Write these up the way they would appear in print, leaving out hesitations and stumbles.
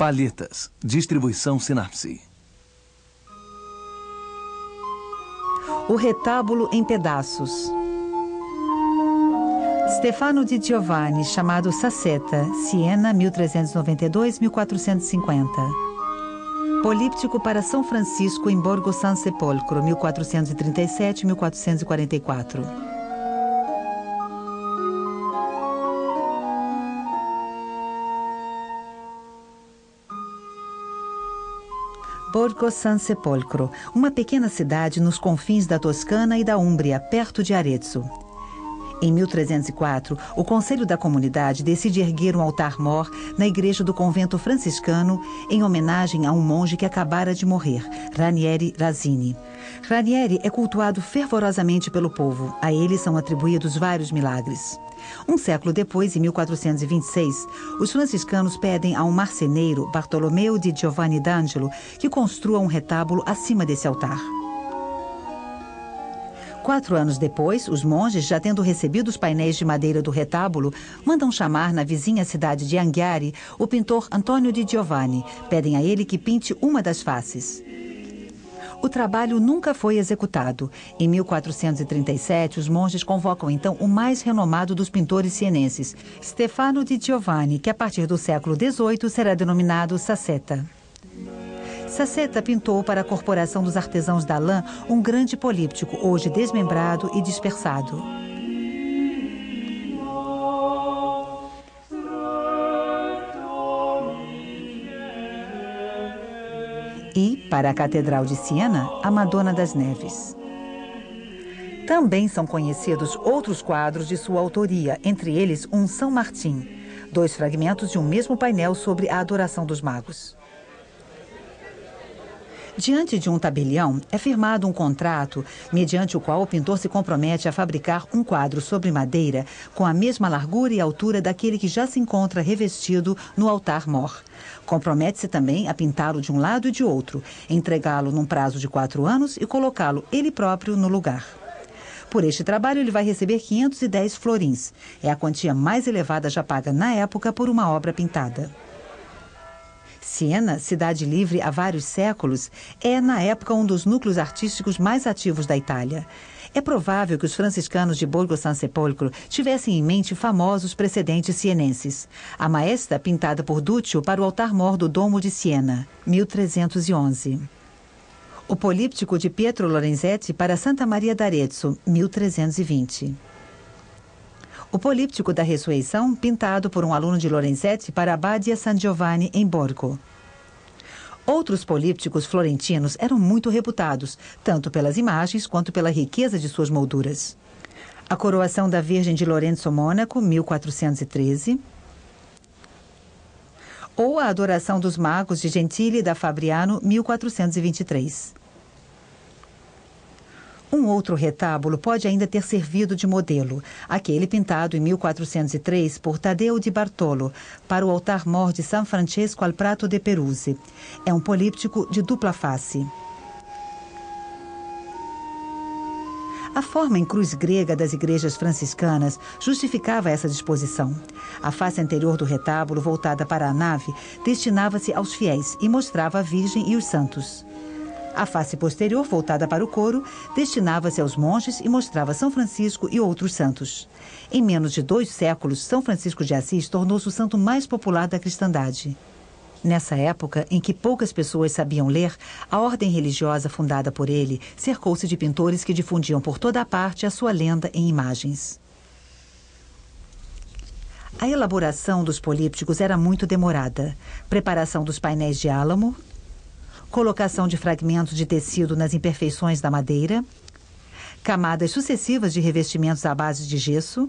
Palhetas. Distribuição Sinapse. O retábulo em pedaços. Stefano di Giovanni, chamado Sassetta, Siena, 1392-1450. Políptico para São Francisco em Borgo San Sepolcro, 1437-1444. Borgo San Sepolcro, uma pequena cidade nos confins da Toscana e da Úmbria, perto de Arezzo. Em 1304, o Conselho da Comunidade decide erguer um altar-mor na igreja do convento franciscano em homenagem a um monge que acabara de morrer, Ranieri Razini. Ranieri é cultuado fervorosamente pelo povo. A ele são atribuídos vários milagres. Um século depois, em 1426, os franciscanos pedem a um marceneiro, Bartolomeu di Giovanni d'Angelo, que construa um retábulo acima desse altar. 4 anos depois, os monges, já tendo recebido os painéis de madeira do retábulo, mandam chamar na vizinha cidade de Anghiari o pintor Antônio di Giovanni. Pedem a ele que pinte uma das faces. O trabalho nunca foi executado. Em 1437, os monges convocam então o mais renomado dos pintores sienenses, Stefano di Giovanni, que a partir do século XVIII será denominado Sassetta. Sassetta pintou para a Corporação dos Artesãos da Lã um grande políptico, hoje desmembrado e dispersado. E, para a Catedral de Siena, a Madonna das Neves. Também são conhecidos outros quadros de sua autoria, entre eles um São Martim, 2 fragmentos de um mesmo painel sobre a adoração dos magos. Diante de um tabelião, é firmado um contrato, mediante o qual o pintor se compromete a fabricar um quadro sobre madeira com a mesma largura e altura daquele que já se encontra revestido no altar-mor. Compromete-se também a pintá-lo de um lado e de outro, entregá-lo num prazo de 4 anos e colocá-lo ele próprio no lugar. Por este trabalho, ele vai receber 510 florins. É a quantia mais elevada já paga na época por uma obra pintada. Siena, cidade livre há vários séculos, é, na época, um dos núcleos artísticos mais ativos da Itália. É provável que os franciscanos de Borgo San Sepolcro tivessem em mente famosos precedentes sienenses. A Maesta, pintada por Duccio para o altar-mor do Domo de Siena, 1311. O políptico de Pietro Lorenzetti para Santa Maria d'Arezzo, 1320. O políptico da Ressurreição, pintado por um aluno de Lorenzetti para a Badia San Giovanni, em Borgo. Outros polípticos florentinos eram muito reputados, tanto pelas imagens quanto pela riqueza de suas molduras. A Coroação da Virgem de Lorenzo Mônaco, 1413. Ou a Adoração dos Magos de Gentile da Fabriano, 1423. Um outro retábulo pode ainda ter servido de modelo, aquele pintado em 1403 por Taddeo di Bartolo, para o altar-mor de San Francesco al Prato de Peruzzi. É um políptico de dupla face. A forma em cruz grega das igrejas franciscanas justificava essa disposição. A face anterior do retábulo, voltada para a nave, destinava-se aos fiéis e mostrava a Virgem e os santos. A face posterior, voltada para o coro, destinava-se aos monges e mostrava São Francisco e outros santos. Em menos de 2 séculos, São Francisco de Assis tornou-se o santo mais popular da cristandade. Nessa época, em que poucas pessoas sabiam ler, a ordem religiosa fundada por ele cercou-se de pintores que difundiam por toda a parte a sua lenda em imagens. A elaboração dos polípticos era muito demorada. Preparação dos painéis de álamo, colocação de fragmentos de tecido nas imperfeições da madeira, camadas sucessivas de revestimentos à base de gesso,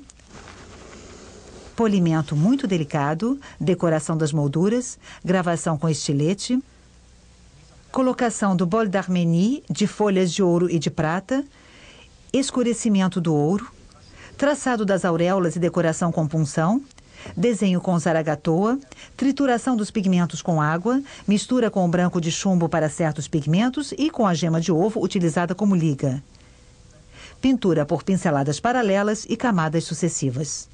polimento muito delicado, decoração das molduras, gravação com estilete, colocação do bol d'Arménie, de folhas de ouro e de prata, escurecimento do ouro, traçado das auréolas e decoração com punção, desenho com zaragatoa, trituração dos pigmentos com água, mistura com o branco de chumbo para certos pigmentos e com a gema de ovo utilizada como liga. Pintura por pinceladas paralelas e camadas sucessivas.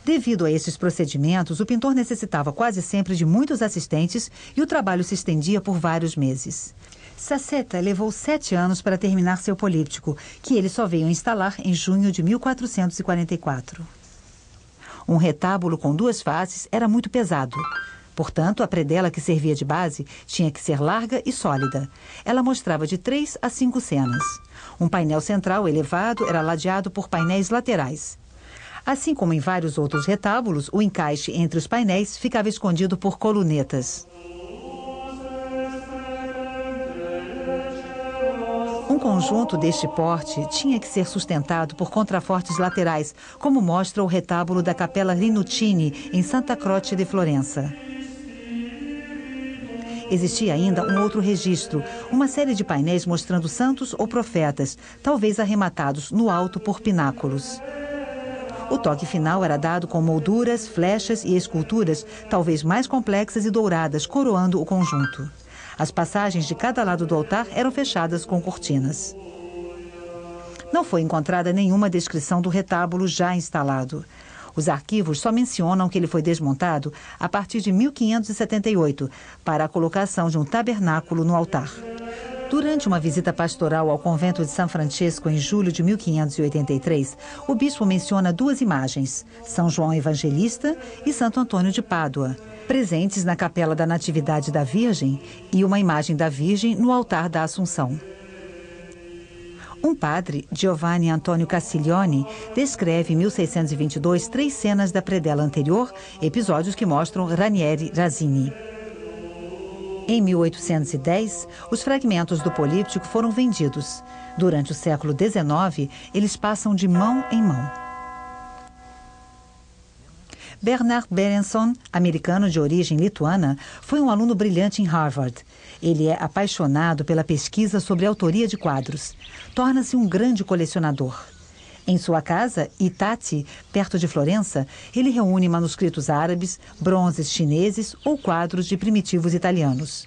Devido a esses procedimentos, o pintor necessitava quase sempre de muitos assistentes e o trabalho se estendia por vários meses. Saceta levou 7 anos para terminar seu políptico, que ele só veio instalar em junho de 1444. Um retábulo com 2 faces era muito pesado. Portanto, a predela que servia de base tinha que ser larga e sólida. Ela mostrava de 3 a 5 cenas. Um painel central elevado era ladeado por painéis laterais. Assim como em vários outros retábulos, o encaixe entre os painéis ficava escondido por colunetas. Um conjunto deste porte tinha que ser sustentado por contrafortes laterais, como mostra o retábulo da Capella Rinuccini, em Santa Croce de Florença. Existia ainda um outro registro, uma série de painéis mostrando santos ou profetas, talvez arrematados no alto por pináculos. O toque final era dado com molduras, flechas e esculturas, talvez mais complexas e douradas, coroando o conjunto. As passagens de cada lado do altar eram fechadas com cortinas. Não foi encontrada nenhuma descrição do retábulo já instalado. Os arquivos só mencionam que ele foi desmontado a partir de 1578, para a colocação de um tabernáculo no altar. Durante uma visita pastoral ao convento de São Francisco em julho de 1583, o bispo menciona 2 imagens, São João Evangelista e Santo Antônio de Pádua, presentes na Capela da Natividade da Virgem, e uma imagem da Virgem no altar da Assunção. Um padre, Giovanni Antonio Castiglioni, descreve em 1622 3 cenas da predela anterior, episódios que mostram Ranieri Razzini. Em 1810, os fragmentos do políptico foram vendidos. Durante o século XIX, eles passam de mão em mão. Bernard Berenson, americano de origem lituana, foi um aluno brilhante em Harvard. Ele é apaixonado pela pesquisa sobre a autoria de quadros. Torna-se um grande colecionador. Em sua casa, Itati, perto de Florença, ele reúne manuscritos árabes, bronzes chineses ou quadros de primitivos italianos.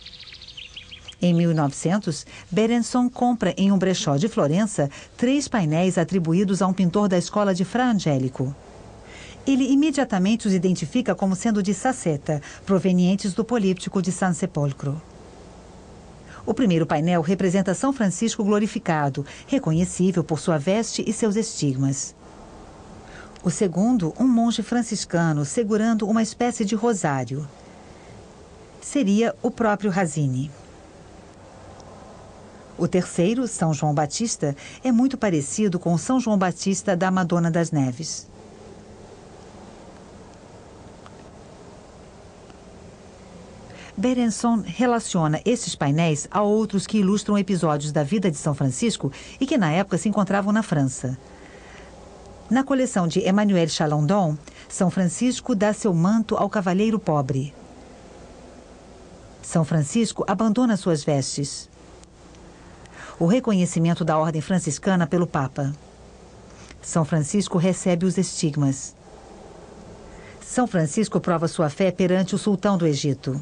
Em 1900, Berenson compra em um brechó de Florença 3 painéis atribuídos a um pintor da escola de Fra Angelico. Ele imediatamente os identifica como sendo de Saceta, provenientes do políptico de San Sepolcro. O primeiro painel representa São Francisco glorificado, reconhecível por sua veste e seus estigmas. O segundo, um monge franciscano segurando uma espécie de rosário. Seria o próprio Razzini. O terceiro, São João Batista, é muito parecido com o São João Batista da Madonna das Neves. Berenson relaciona esses painéis a outros que ilustram episódios da vida de São Francisco e que na época se encontravam na França. Na coleção de Emmanuel Chalandon, São Francisco dá seu manto ao cavalheiro pobre. São Francisco abandona suas vestes. O reconhecimento da ordem franciscana pelo Papa. São Francisco recebe os estigmas. São Francisco prova sua fé perante o sultão do Egito.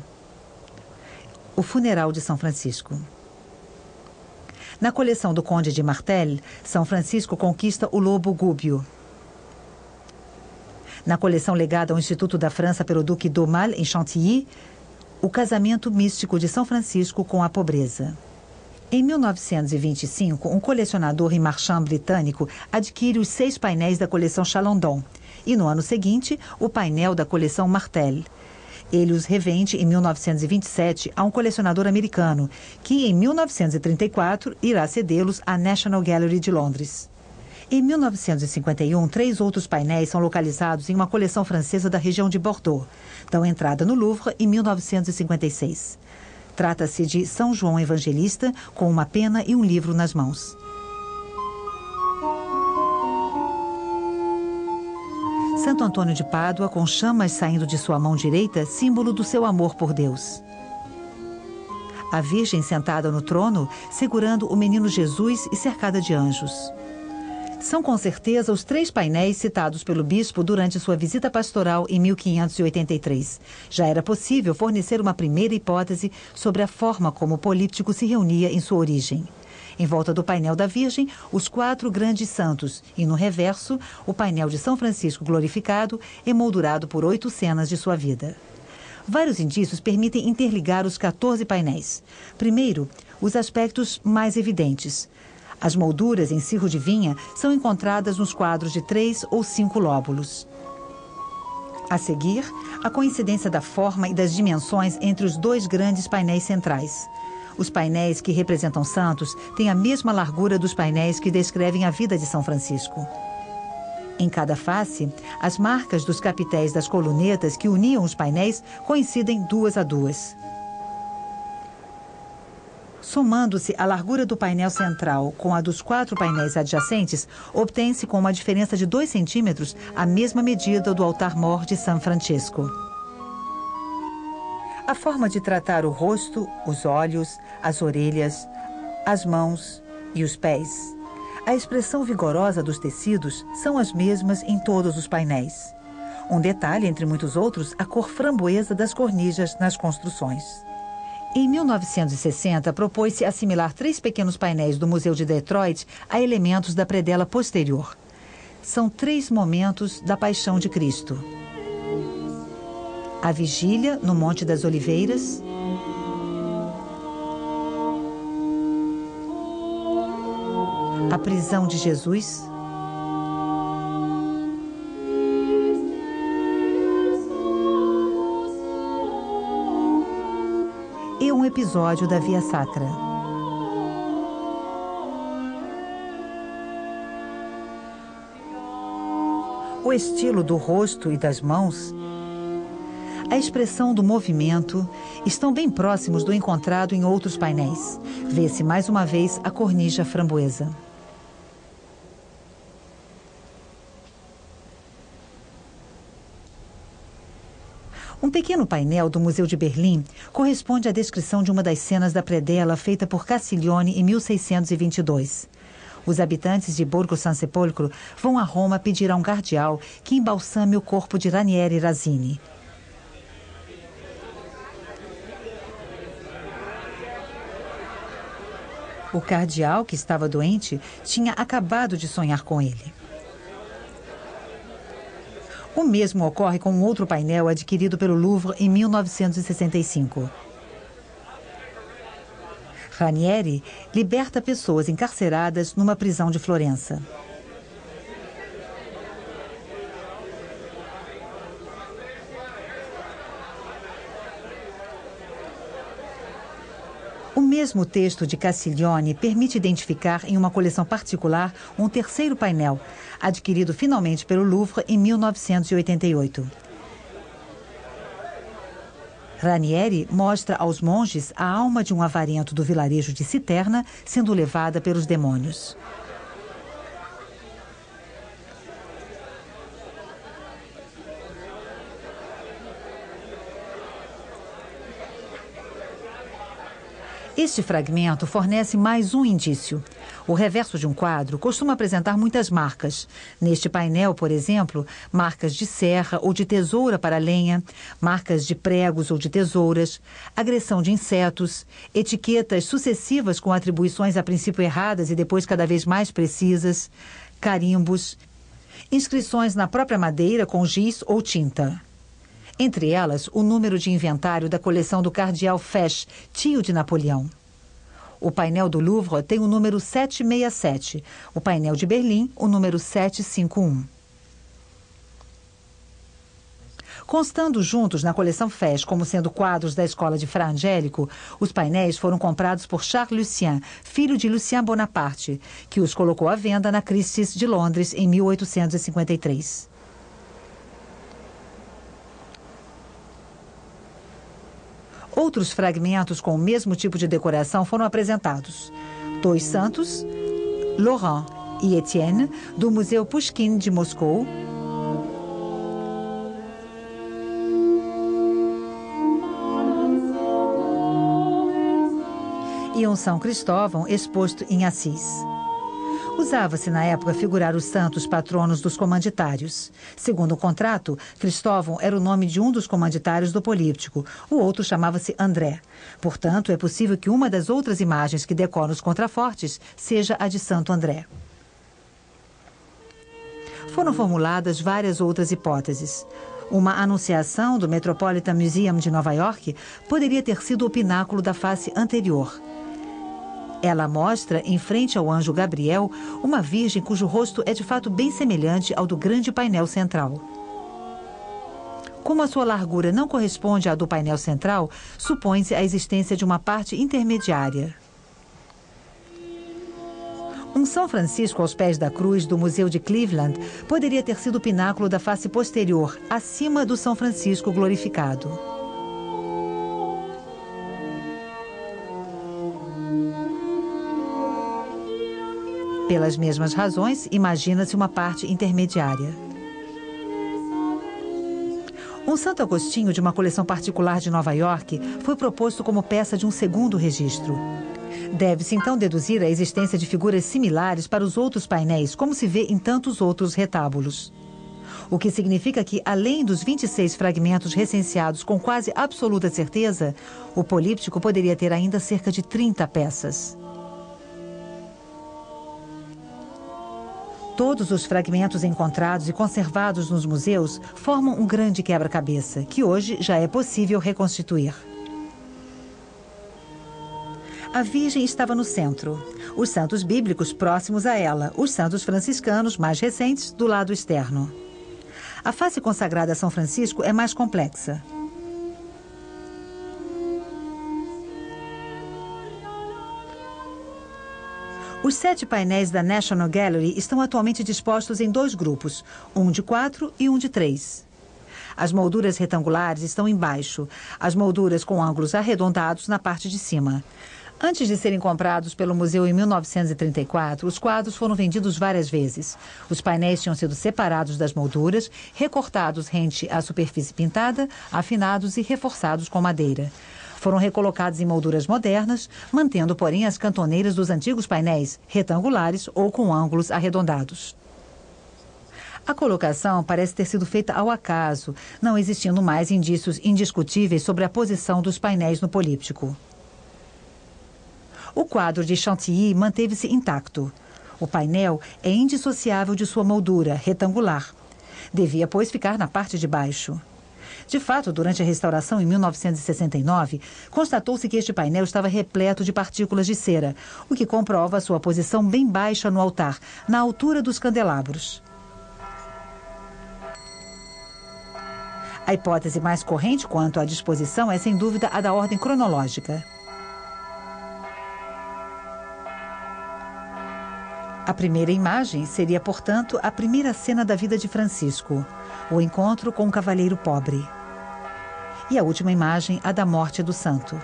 O funeral de São Francisco. Na coleção do Conde de Martel, São Francisco conquista o lobo gúbio. Na coleção legada ao Instituto da França pelo Duque d'Aumale, em Chantilly, o casamento místico de São Francisco com a pobreza. Em 1925, um colecionador e marchand britânico adquire os 6 painéis da coleção Chalandon e, no ano seguinte, o painel da coleção Martel. Ele os revende em 1927 a um colecionador americano, que em 1934 irá cedê-los à National Gallery de Londres. Em 1951, 3 outros painéis são localizados em uma coleção francesa da região de Bordeaux. Dão entrada no Louvre em 1956. Trata-se de São João Evangelista, com uma pena e um livro nas mãos. Santo Antônio de Pádua, com chamas saindo de sua mão direita, símbolo do seu amor por Deus. A Virgem sentada no trono, segurando o menino Jesus e cercada de anjos. São com certeza os 3 painéis citados pelo bispo durante sua visita pastoral em 1583. Já era possível fornecer uma primeira hipótese sobre a forma como o políptico se reunia em sua origem. Em volta do painel da Virgem, os 4 grandes santos e, no reverso, o painel de São Francisco glorificado, emoldurado por 8 cenas de sua vida. Vários indícios permitem interligar os 14 painéis. Primeiro, os aspectos mais evidentes. As molduras em cirro de vinha são encontradas nos quadros de 3 ou 5 lóbulos. A seguir, a coincidência da forma e das dimensões entre os 2 grandes painéis centrais. Os painéis que representam santos têm a mesma largura dos painéis que descrevem a vida de São Francisco. Em cada face, as marcas dos capitéis das colunetas que uniam os painéis coincidem 2 a 2. Somando-se a largura do painel central com a dos 4 painéis adjacentes, obtém-se com uma diferença de 2 centímetros a mesma medida do altar-mor de São Francisco. A forma de tratar o rosto, os olhos, as orelhas, as mãos e os pés, a expressão vigorosa dos tecidos são as mesmas em todos os painéis. Um detalhe, entre muitos outros, a cor framboesa das cornijas nas construções. Em 1960, propôs-se assimilar 3 pequenos painéis do Museu de Detroit a elementos da predela posterior. São 3 momentos da Paixão de Cristo. A vigília no Monte das Oliveiras, a prisão de Jesus, e um episódio da Via Sacra. O estilo do rosto e das mãos, a expressão do movimento estão bem próximos do encontrado em outros painéis. Vê-se mais uma vez a cornija framboesa. Um pequeno painel do Museu de Berlim corresponde à descrição de uma das cenas da predela feita por Castiglione em 1622. Os habitantes de Borgo San Sepolcro vão a Roma pedir a um cardeal que embalsame o corpo de Ranieri Razzini. O cardeal, que estava doente, tinha acabado de sonhar com ele. O mesmo ocorre com um outro painel adquirido pelo Louvre em 1965. Ranieri liberta pessoas encarceradas numa prisão de Florença. O mesmo texto de Castiglione permite identificar em uma coleção particular um terceiro painel, adquirido finalmente pelo Louvre em 1988. Ranieri mostra aos monges a alma de um avarento do vilarejo de Citerna sendo levada pelos demônios. Este fragmento fornece mais um indício. O reverso de um quadro costuma apresentar muitas marcas. Neste painel, por exemplo, marcas de serra ou de tesoura para lenha, marcas de pregos ou de tesouras, agressão de insetos, etiquetas sucessivas com atribuições a princípio erradas e depois cada vez mais precisas, carimbos, inscrições na própria madeira com giz ou tinta. Entre elas, o número de inventário da coleção do cardeal Fesch, tio de Napoleão. O painel do Louvre tem o número 767, o painel de Berlim, o número 751. Constando juntos na coleção Fesch como sendo quadros da escola de Fra Angelico, os painéis foram comprados por Charles Lucien, filho de Lucien Bonaparte, que os colocou à venda na Christie's de Londres em 1853. Outros fragmentos com o mesmo tipo de decoração foram apresentados. 2 santos, Laurent e Etienne, do Museu Pushkin de Moscou, e um São Cristóvão exposto em Assis. Usava-se na época figurar os santos patronos dos comanditários. Segundo o contrato, Cristóvão era o nome de um dos comanditários do políptico, o outro chamava-se André. Portanto, é possível que uma das outras imagens que decoram os contrafortes seja a de Santo André. Foram formuladas várias outras hipóteses. Uma anunciação do Metropolitan Museum de Nova York poderia ter sido o pináculo da face anterior. Ela mostra, em frente ao anjo Gabriel, uma virgem cujo rosto é de fato bem semelhante ao do grande painel central. Como a sua largura não corresponde à do painel central, supõe-se a existência de uma parte intermediária. Um São Francisco aos pés da cruz do Museu de Cleveland poderia ter sido o pináculo da face posterior, acima do São Francisco glorificado. Pelas mesmas razões, imagina-se uma parte intermediária. Um Santo Agostinho de uma coleção particular de Nova York foi proposto como peça de um segundo registro. Deve-se então deduzir a existência de figuras similares para os outros painéis, como se vê em tantos outros retábulos. O que significa que, além dos 26 fragmentos recenseados com quase absoluta certeza, o políptico poderia ter ainda cerca de 30 peças. Todos os fragmentos encontrados e conservados nos museus formam um grande quebra-cabeça, que hoje já é possível reconstituir. A Virgem estava no centro, os santos bíblicos próximos a ela, os santos franciscanos mais recentes do lado externo. A face consagrada a São Francisco é mais complexa. Os 7 painéis da National Gallery estão atualmente dispostos em 2 grupos, um de 4 e um de 3. As molduras retangulares estão embaixo, as molduras com ângulos arredondados na parte de cima. Antes de serem comprados pelo museu em 1934, os quadros foram vendidos várias vezes. Os painéis tinham sido separados das molduras, recortados rente à superfície pintada, afinados e reforçados com madeira. Foram recolocados em molduras modernas, mantendo, porém, as cantoneiras dos antigos painéis, retangulares ou com ângulos arredondados. A colocação parece ter sido feita ao acaso, não existindo mais indícios indiscutíveis sobre a posição dos painéis no políptico. O quadro de Chantilly manteve-se intacto. O painel é indissociável de sua moldura, retangular. Devia, pois, ficar na parte de baixo. De fato, durante a restauração em 1969, constatou-se que este painel estava repleto de partículas de cera, o que comprova a sua posição bem baixa no altar, na altura dos candelabros. A hipótese mais corrente quanto à disposição é, sem dúvida, a da ordem cronológica. A primeira imagem seria, portanto, a primeira cena da vida de Francisco, o encontro com um cavalheiro pobre. E a última imagem, a da morte do santo.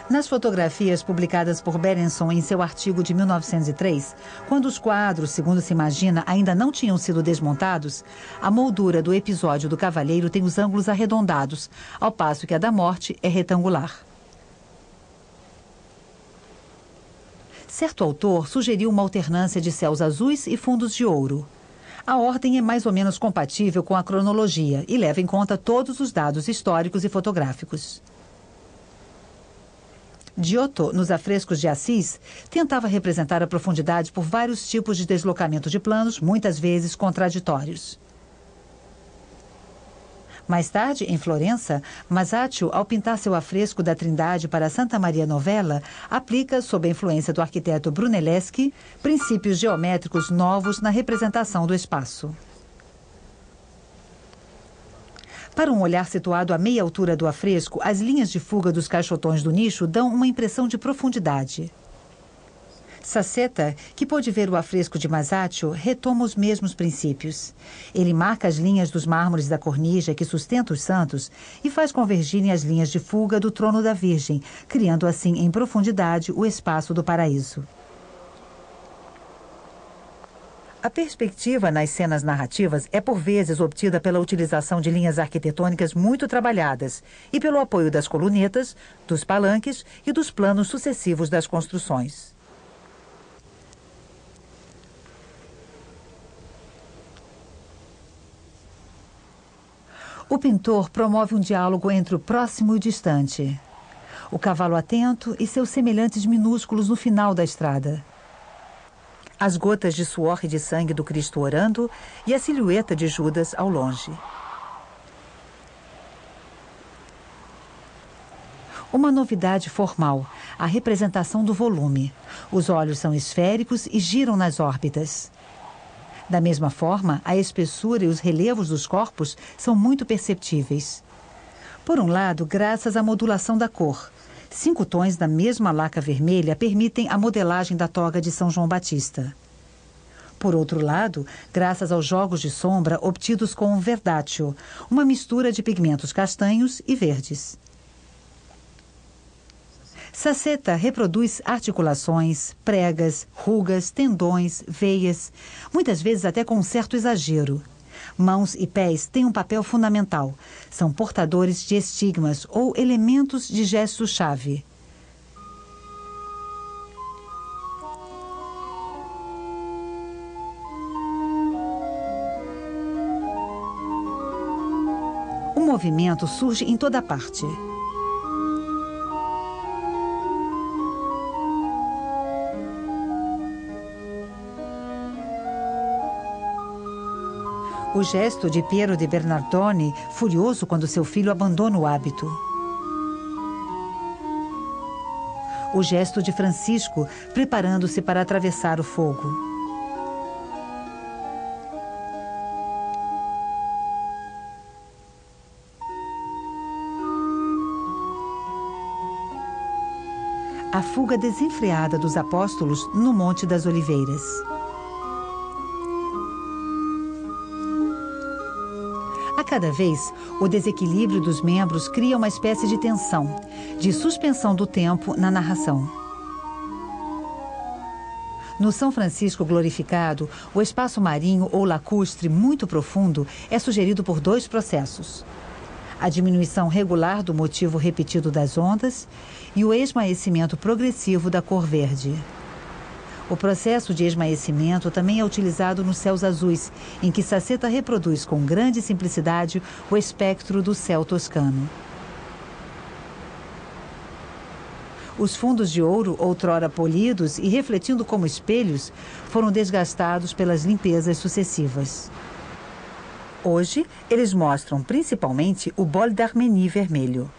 Nas fotografias publicadas por Berenson em seu artigo de 1903, quando os quadros, segundo se imagina, ainda não tinham sido desmontados, a moldura do episódio do cavalheiro tem os ângulos arredondados, ao passo que a da morte é retangular. Certo autor sugeriu uma alternância de céus azuis e fundos de ouro. A ordem é mais ou menos compatível com a cronologia e leva em conta todos os dados históricos e fotográficos. Giotto, nos afrescos de Assis, tentava representar a profundidade por vários tipos de deslocamento de planos, muitas vezes contraditórios. Mais tarde, em Florença, Masaccio, ao pintar seu afresco da Trindade para Santa Maria Novella, aplica, sob a influência do arquiteto Brunelleschi, princípios geométricos novos na representação do espaço. Para um olhar situado à meia altura do afresco, as linhas de fuga dos caixotões do nicho dão uma impressão de profundidade. Saceta, que pôde ver o afresco de Masaccio, retoma os mesmos princípios. Ele marca as linhas dos mármores da cornija que sustenta os santos e faz convergirem as linhas de fuga do trono da Virgem, criando assim em profundidade o espaço do paraíso. A perspectiva nas cenas narrativas é por vezes obtida pela utilização de linhas arquitetônicas muito trabalhadas e pelo apoio das colunetas, dos palanques e dos planos sucessivos das construções. O pintor promove um diálogo entre o próximo e o distante. O cavalo atento e seus semelhantes minúsculos no final da estrada. As gotas de suor e de sangue do Cristo orando e a silhueta de Judas ao longe. Uma novidade formal, a representação do volume. Os olhos são esféricos e giram nas órbitas. Da mesma forma, a espessura e os relevos dos corpos são muito perceptíveis. Por um lado, graças à modulação da cor. 5 tons da mesma laca vermelha permitem a modelagem da toga de São João Batista. Por outro lado, graças aos jogos de sombra obtidos com o verdátil, uma mistura de pigmentos castanhos e verdes. Saceta reproduz articulações, pregas, rugas, tendões, veias, muitas vezes até com um certo exagero. Mãos e pés têm um papel fundamental. São portadores de estigmas ou elementos de gesto-chave. O movimento surge em toda parte. O gesto de Piero de Bernardone, furioso quando seu filho abandona o hábito. O gesto de Francisco, preparando-se para atravessar o fogo. A fuga desenfreada dos apóstolos no Monte das Oliveiras. A cada vez, o desequilíbrio dos membros cria uma espécie de tensão, de suspensão do tempo na narração. No São Francisco glorificado, o espaço marinho ou lacustre muito profundo é sugerido por 2 processos. A diminuição regular do motivo repetido das ondas e o esmaecimento progressivo da cor verde. O processo de esmaecimento também é utilizado nos céus azuis, em que Saceta reproduz com grande simplicidade o espectro do céu toscano. Os fundos de ouro, outrora polidos e refletindo como espelhos, foram desgastados pelas limpezas sucessivas. Hoje, eles mostram principalmente o bol d'Arménie vermelho.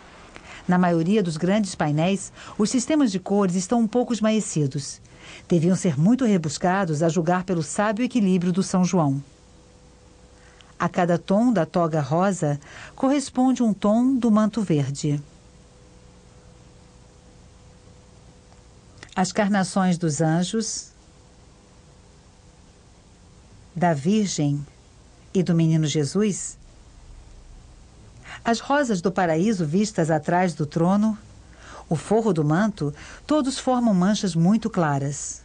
Na maioria dos grandes painéis, os sistemas de cores estão um pouco esmaecidos. Deviam ser muito rebuscados a julgar pelo sábio equilíbrio do São João. A cada tom da toga rosa corresponde um tom do manto verde. As carnações dos anjos, da Virgem e do Menino Jesus, as rosas do paraíso vistas atrás do trono, o forro do manto, todos formam manchas muito claras.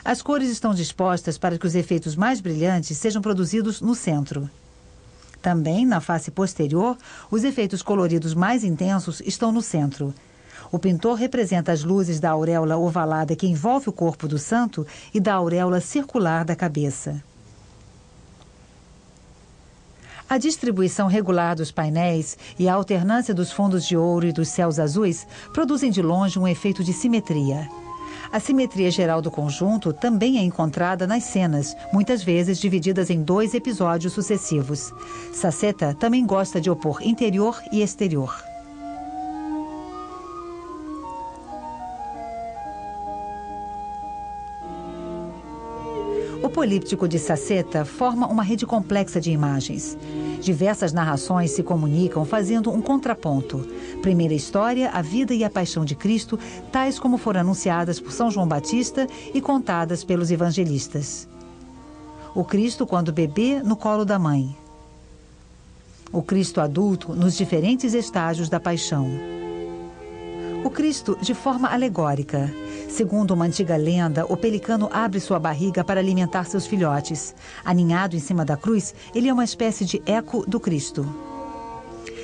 As cores estão dispostas para que os efeitos mais brilhantes sejam produzidos no centro. Também, na face posterior, os efeitos coloridos mais intensos estão no centro. O pintor representa as luzes da auréola ovalada que envolve o corpo do santo e da auréola circular da cabeça. A distribuição regular dos painéis e a alternância dos fundos de ouro e dos céus azuis produzem de longe um efeito de simetria. A simetria geral do conjunto também é encontrada nas cenas, muitas vezes divididas em 2 episódios sucessivos. Saceta também gosta de opor interior e exterior. O políptico de Saceta forma uma rede complexa de imagens. Diversas narrações se comunicam fazendo um contraponto. Primeira história, a vida e a paixão de Cristo, tais como foram anunciadas por São João Batista e contadas pelos evangelistas. O Cristo quando bebê no colo da mãe. O Cristo adulto nos diferentes estágios da paixão. O Cristo de forma alegórica. Segundo uma antiga lenda, o pelicano abre sua barriga para alimentar seus filhotes. Aninhado em cima da cruz, ele é uma espécie de eco do Cristo.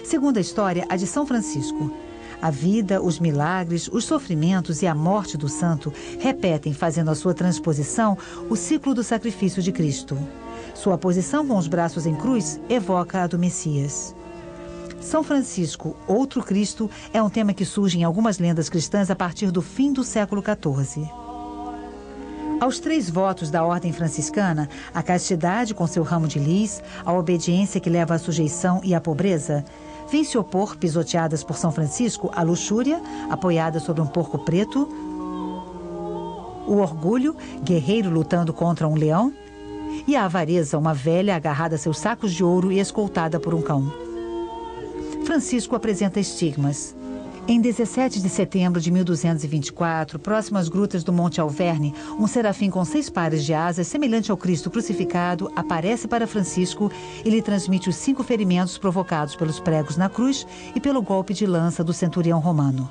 Segundo a história, a de São Francisco. A vida, os milagres, os sofrimentos e a morte do santo repetem, fazendo a sua transposição, o ciclo do sacrifício de Cristo. Sua posição com os braços em cruz evoca a do Messias. São Francisco, outro Cristo, é um tema que surge em algumas lendas cristãs a partir do fim do século XIV. Aos 3 votos da ordem franciscana, a castidade com seu ramo de lis, a obediência que leva à sujeição e à pobreza, vem se opor, pisoteadas por São Francisco, a luxúria, apoiada sobre um porco preto, o orgulho, guerreiro lutando contra um leão, e a avareza, uma velha agarrada a seus sacos de ouro e escoltada por um cão. Francisco apresenta estigmas. Em 17 de setembro de 1224, próximo às grutas do Monte Alverne, um serafim com 6 pares de asas, semelhante ao Cristo crucificado, aparece para Francisco e lhe transmite os 5 ferimentos provocados pelos pregos na cruz e pelo golpe de lança do centurião romano.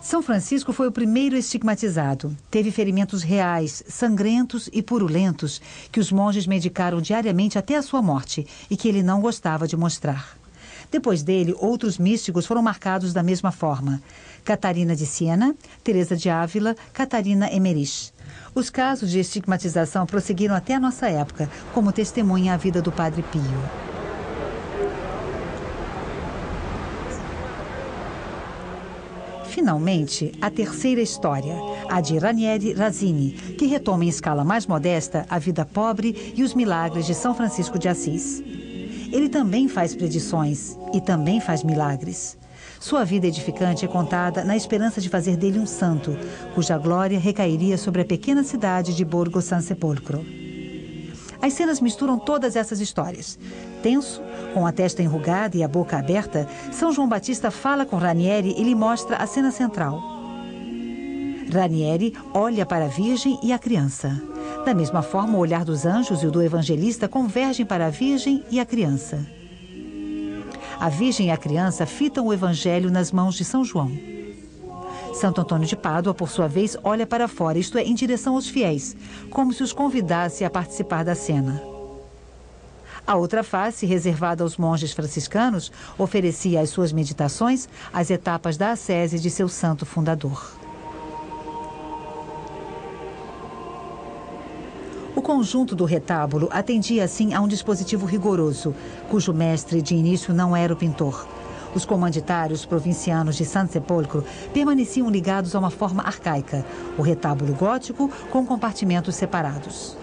São Francisco foi o primeiro estigmatizado. Teve ferimentos reais, sangrentos e purulentos, que os monges medicaram diariamente até a sua morte e que ele não gostava de mostrar. Depois dele, outros místicos foram marcados da mesma forma. Catarina de Siena, Teresa de Ávila, Catarina Emmerich. Os casos de estigmatização prosseguiram até a nossa época, como testemunha a vida do Padre Pio. Finalmente, a terceira história, a de Ranieri Razzini, que retoma em escala mais modesta a vida pobre e os milagres de São Francisco de Assis. Ele também faz predições e também faz milagres. Sua vida edificante é contada na esperança de fazer dele um santo, cuja glória recairia sobre a pequena cidade de Borgo San Sepolcro. As cenas misturam todas essas histórias. Tenso, com a testa enrugada e a boca aberta, São João Batista fala com Ranieri e lhe mostra a cena central. Ranieri olha para a Virgem e a criança. Da mesma forma, o olhar dos anjos e o do evangelista convergem para a Virgem e a criança. A Virgem e a criança fitam o evangelho nas mãos de São João. Santo Antônio de Pádua, por sua vez, olha para fora, isto é, em direção aos fiéis, como se os convidasse a participar da cena. A outra face, reservada aos monges franciscanos, oferecia às suas meditações as etapas da ascese de seu santo fundador. O conjunto do retábulo atendia assim a um dispositivo rigoroso, cujo mestre de início não era o pintor. Os comanditários provincianos de San Sepolcro permaneciam ligados a uma forma arcaica, o retábulo gótico com compartimentos separados.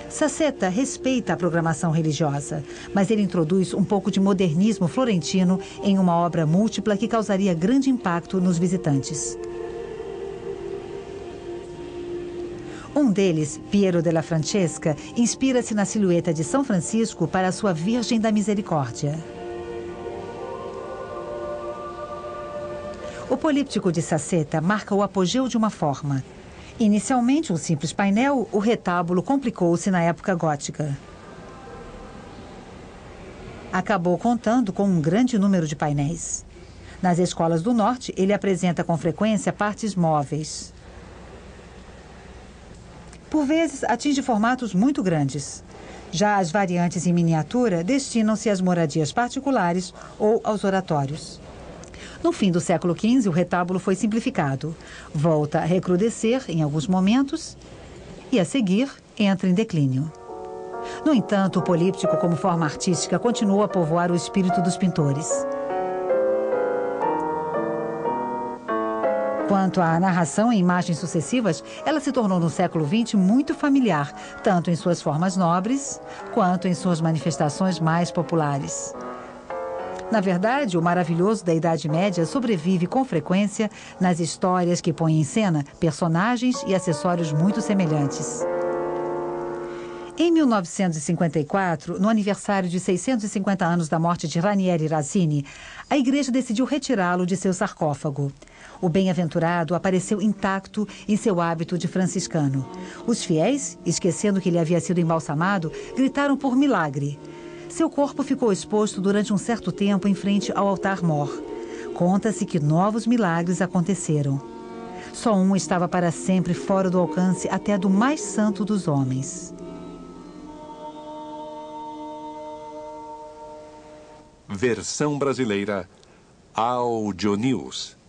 Saceta respeita a programação religiosa, mas ele introduz um pouco de modernismo florentino em uma obra múltipla que causaria grande impacto nos visitantes. Um deles, Piero della Francesca, inspira-se na silhueta de São Francisco para a sua Virgem da Misericórdia. O políptico de Saceta marca o apogeu de uma forma. Inicialmente um simples painel, o retábulo complicou-se na época gótica. Acabou contando com um grande número de painéis. Nas escolas do norte, ele apresenta com frequência partes móveis. Por vezes, atinge formatos muito grandes. Já as variantes em miniatura destinam-se às moradias particulares ou aos oratórios. No fim do século XV, o retábulo foi simplificado. Volta a recrudescer em alguns momentos e, a seguir, entra em declínio. No entanto, o políptico, como forma artística, continuou a povoar o espírito dos pintores. Quanto à narração em imagens sucessivas, ela se tornou no século XX muito familiar, tanto em suas formas nobres, quanto em suas manifestações mais populares. Na verdade, o maravilhoso da Idade Média sobrevive com frequência nas histórias que põem em cena personagens e acessórios muito semelhantes. Em 1954, no aniversário de 650 anos da morte de Ranieri Razzini, a igreja decidiu retirá-lo de seu sarcófago. O bem-aventurado apareceu intacto em seu hábito de franciscano. Os fiéis, esquecendo que ele havia sido embalsamado, gritaram por milagre. Seu corpo ficou exposto durante um certo tempo em frente ao altar-mor. Conta-se que novos milagres aconteceram. Só um estava para sempre fora do alcance até do mais santo dos homens. Versão brasileira Audio News.